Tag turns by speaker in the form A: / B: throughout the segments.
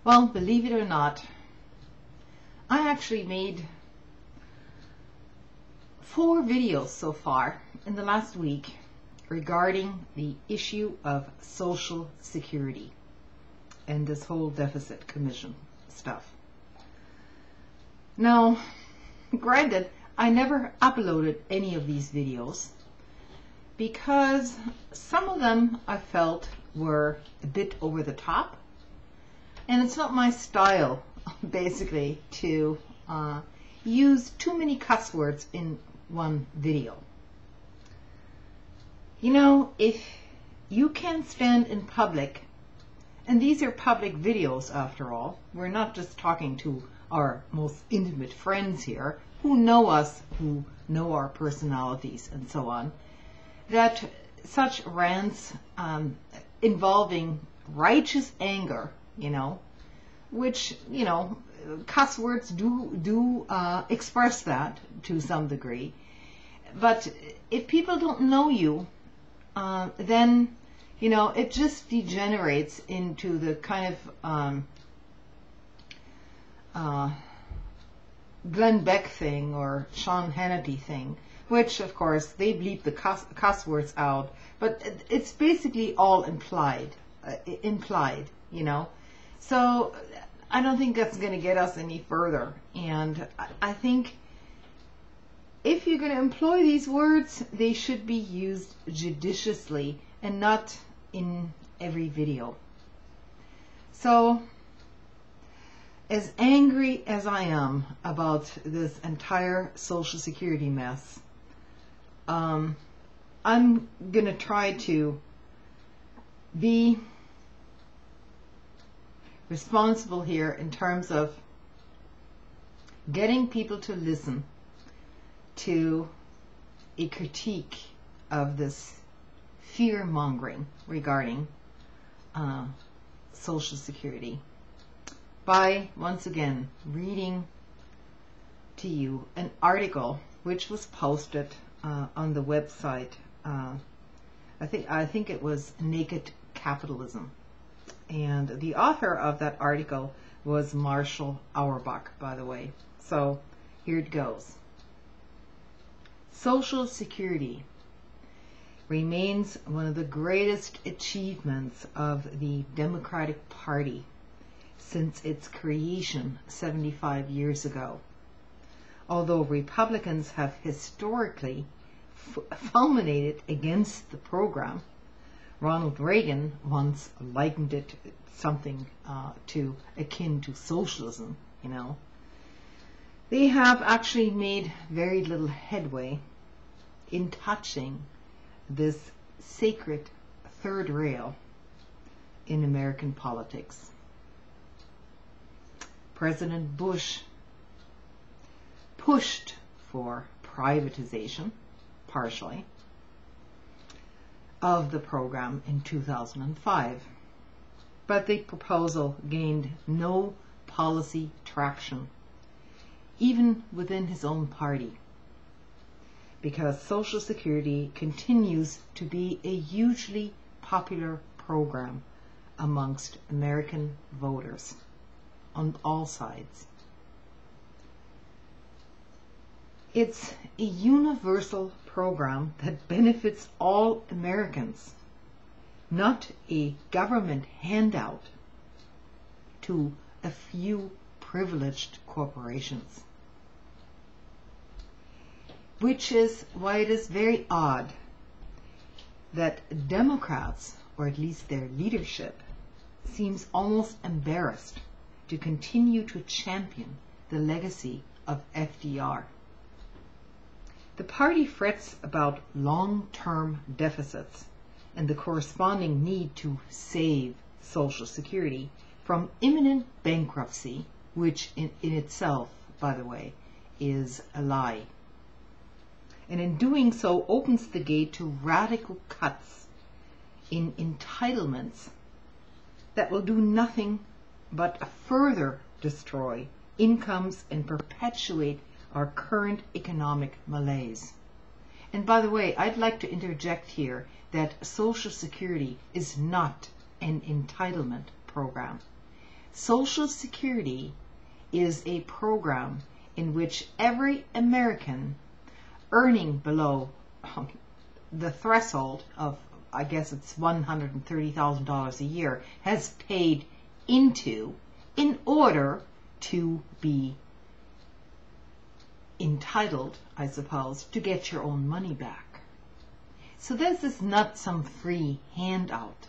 A: Well, believe it or not, I actually made 4 videos so far in the last week regarding the issue of Social Security and this whole deficit commission stuff. Now, granted, I never uploaded any of these videos because some of them I felt were a bit over the top, and it's not my style basically to use too many cuss words in one video. You know, if you can stand in public, and these are public videos after all, we're not just talking to our most intimate friends here who know us, who know our personalities and so on, that such rants involving righteous anger, which, cuss words do express that to some degree. But if people don't know you, then, it just degenerates into the kind of Glenn Beck thing or Sean Hannity thing, which, of course, they bleep the cuss words out, but it's basically all implied, So I don't think that's going to get us any further. And I think if you're going to employ these words, they should be used judiciously and not in every video. So, as angry as I am about this entire Social Security mess, I'm going to try to be responsible here in terms of getting people to listen to a critique of this fear-mongering regarding Social Security by, once again, reading to you an article which was posted on the website. I think it was Naked Capitalism. And the author of that article was Marshall Auerbach, by the way. So here it goes. Social Security remains one of the greatest achievements of the Democratic Party since its creation 75 years ago. Although Republicans have historically fulminated against the program, Ronald Reagan once likened it something to akin to socialism, They have actually made very little headway in touching this sacred third rail in American politics. President Bush pushed for privatization, partially, of the program in 2005, but the proposal gained no policy traction, even within his own party, because Social Security continues to be a hugely popular program amongst American voters on all sides. It's a universal program that benefits all Americans, not a government handout to a few privileged corporations. Which is why it is very odd that Democrats, or at least their leadership, seems almost embarrassed to continue to champion the legacy of FDR. The party frets about long-term deficits and the corresponding need to save Social Security from imminent bankruptcy, which in itself, by the way, is a lie. And in doing so opens the gate to radical cuts in entitlements that will do nothing but further destroy incomes and perpetuate our current economic malaise. And by the way, I'd like to interject here that Social Security is not an entitlement program. Social Security is a program in which every American earning below the threshold of, I guess it's $130,000 a year, has paid into in order to be entitled, I suppose, to get your own money back. So this is not some free handout.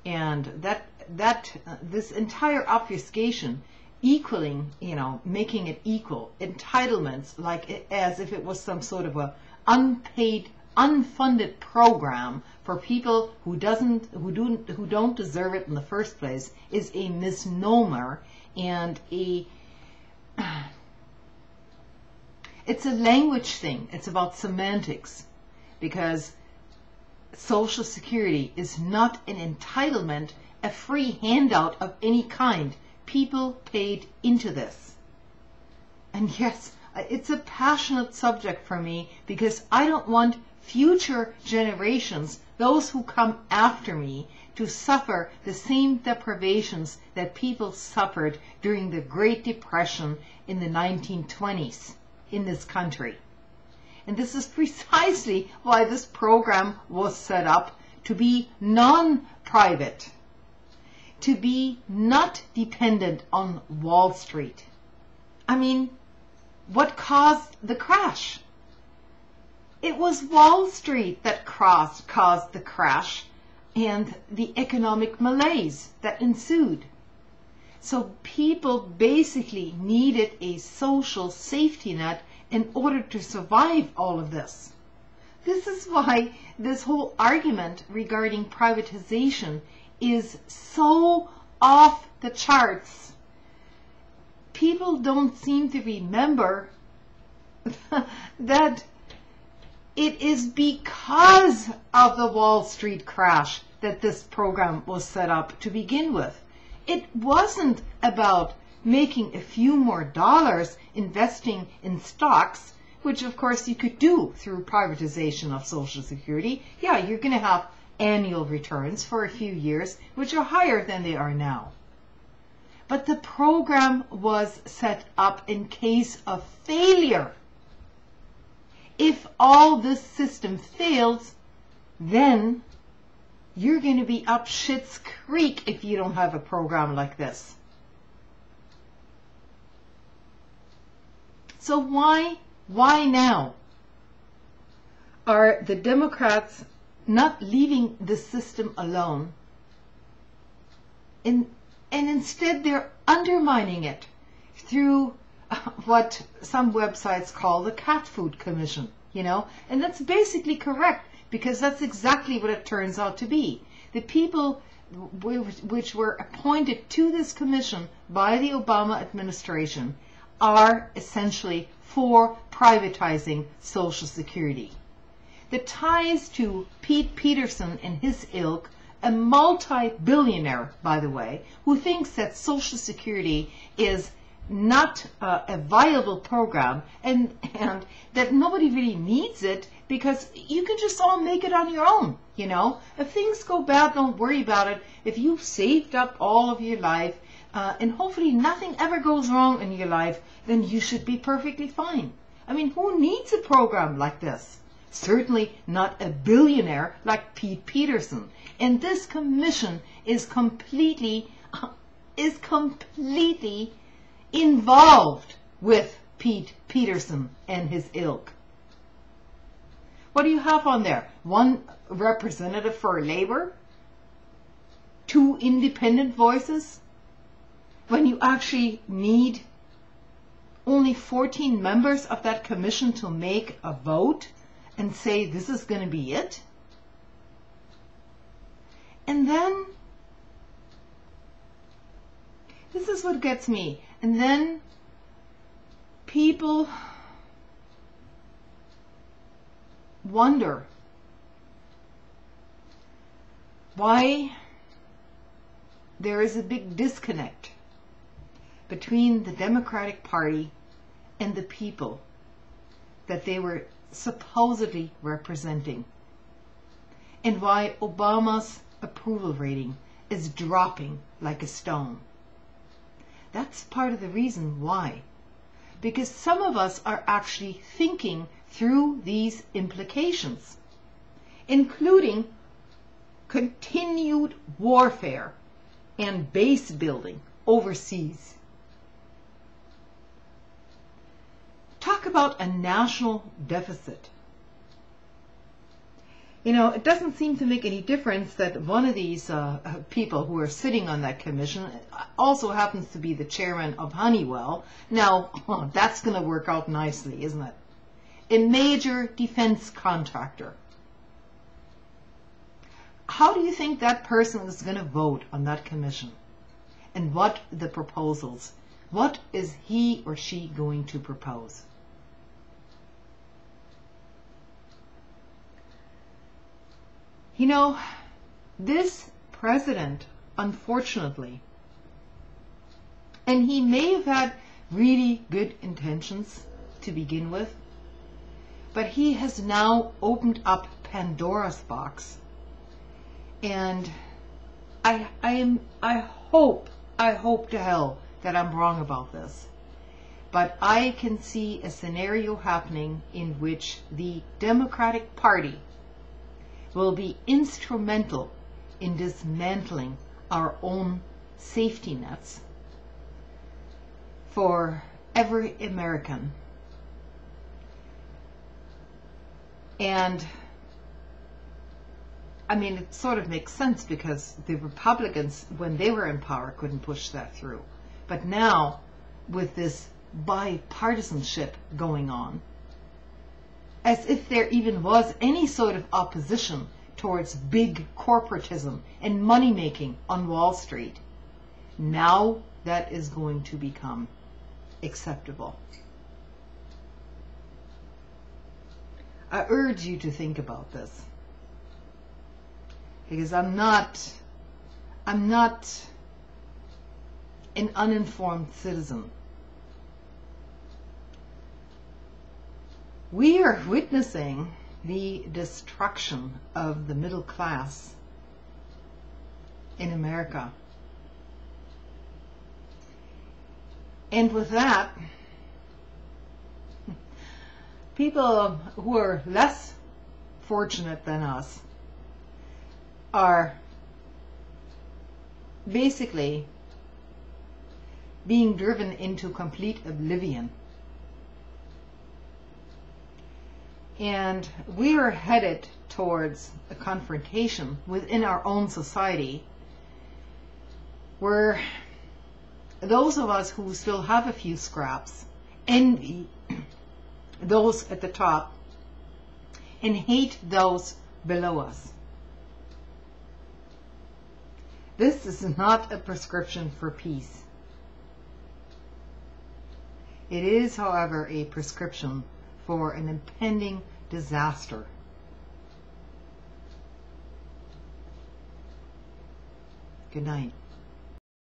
A: And this entire obfuscation, equaling, making it equal entitlements, like as if it was some sort of a unpaid, unfunded program for people who don't deserve it in the first place, is a misnomer and it's a language thing. It's about semantics, because Social Security is not an entitlement, a free handout of any kind. People paid into this. And yes, it's a passionate subject for me, because I don't want future generations, those who come after me, to suffer the same deprivations that people suffered during the Great Depression in the 1920s in this country. And this is precisely why this program was set up, to be non-private, to be not dependent on Wall Street. I mean, what caused the crash? It was Wall Street that caused the crash and the economic malaise that ensued. So people basically needed a social safety net in order to survive all of this. This is why this whole argument regarding privatization is so off the charts. People don't seem to remember that it is because of the Wall Street crash that this program was set up to begin with. It wasn't about making a few more dollars investing in stocks, which of course you could do through privatization of Social Security. Yeah, you're going to have annual returns for a few years, which are higher than they are now. But the program was set up in case of failure. If all this system fails, then you're going to be up shit's creek if you don't have a program like this. So why now are the Democrats not leaving the system alone, and instead they're undermining it through what some websites call the Cat Food Commission, and that's basically correct, because that's exactly what it turns out to be. The people which were appointed to this commission by the Obama administration are essentially for privatizing Social Security. The ties to Pete Peterson and his ilk, a multi-billionaire, by the way, who thinks that Social Security is not a viable program, and that nobody really needs it, because you can just all make it on your own. If things go bad, don't worry about it. If you've saved up all of your life, and hopefully nothing ever goes wrong in your life, then you should be perfectly fine. I mean, who needs a program like this? Certainly not a billionaire like Pete Peterson. And this commission is completely involved with Pete Peterson and his ilk. What do you have on there? One representative for labor? 2 independent voices? When you actually need only 14 members of that commission to make a vote and say this is going to be it? And then, this is what gets me, and then people wonder why there is a big disconnect between the Democratic Party and the people that they were supposedly representing, and why Obama's approval rating is dropping like a stone. That's part of the reason why. Because some of us are actually thinking through these implications, including continued warfare and base building overseas. Talk about a national deficit. You know, it doesn't seem to make any difference that one of these people who are sitting on that commission also happens to be the chairman of Honeywell. Now, that's going to work out nicely, isn't it? A major defense contractor. How do you think that person is going to vote on that commission? And what the proposals? What is he or she going to propose? You know, this president, unfortunately, and he may have had really good intentions to begin with, but he has now opened up Pandora's box. And I hope to hell that I'm wrong about this. But I can see a scenario happening in which the Democratic Party will be instrumental in dismantling our own safety nets for every American. And I mean, it sort of makes sense because the Republicans, when they were in power, couldn't push that through. But now, with this bipartisanship going on, as if there even was any sort of opposition towards big corporatism and money-making on Wall Street, now that is going to become acceptable. I urge you to think about this, because I'm not an uninformed citizen. We are witnessing the destruction of the middle class in America. And with that, people who are less fortunate than us are basically being driven into complete oblivion. And we are headed towards a confrontation within our own society where those of us who still have a few scraps envy those at the top and hate those below us. This is not a prescription for peace. It is, however, a prescription for an impending disaster. Good night.